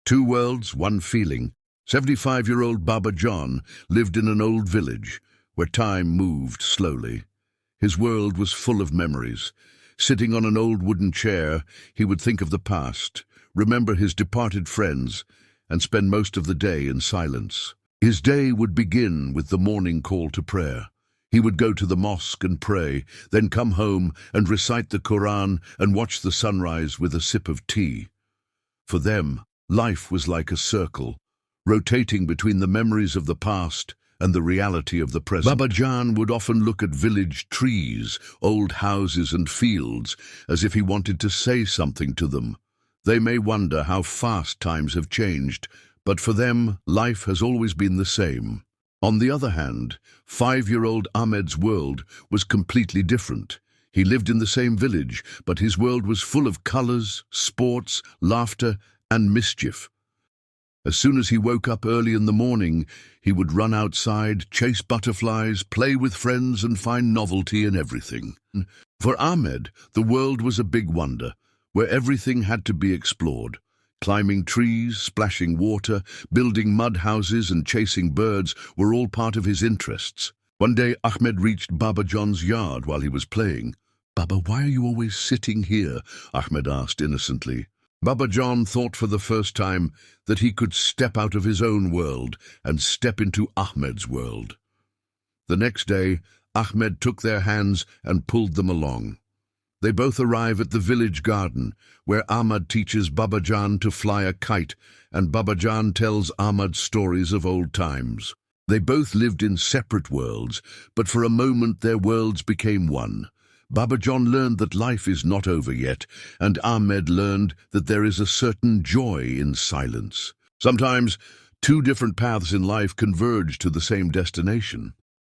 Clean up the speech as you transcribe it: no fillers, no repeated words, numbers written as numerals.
Two worlds, one feeling. 75-year-old Baba John lived in an old village where time moved slowly. His world was full of memories. Sitting on an old wooden chair, he would think of the past, remember his departed friends, and spend most of the day in silence. His day would begin with the morning call to prayer. He would go to the mosque and pray, then come home and recite the Quran and watch the sunrise with a sip of tea. For them, life was like a circle, rotating between the memories of the past and the reality of the present. Baba Jan would often look at village trees, old houses and fields, as if he wanted to say something to them. They may wonder how fast times have changed, but for them, life has always been the same. On the other hand, 5-year-old Ahmed's world was completely different. He lived in the same village, but his world was full of colors, sports, laughter, and mischief. As soon as he woke up early in the morning, he would run outside, chase butterflies, play with friends, and find novelty in everything. For Ahmed, the world was a big wonder, where everything had to be explored. Climbing trees, splashing water, building mud houses, and chasing birds were all part of his interests. One day, Ahmed reached Baba John's yard while he was playing. "Baba, why are you always sitting here?" Ahmed asked innocently. Baba John thought for the first time that he could step out of his own world and step into Ahmed's world. The next day, Ahmed took their hands and pulled them along. They both arrive at the village garden, where Ahmed teaches Baba Jan to fly a kite, and Baba Jan tells Ahmed stories of old times. They both lived in separate worlds, but for a moment their worlds became one. Baba John learned that life is not over yet, and Ahmed learned that there is a certain joy in silence. Sometimes, two different paths in life converge to the same destination.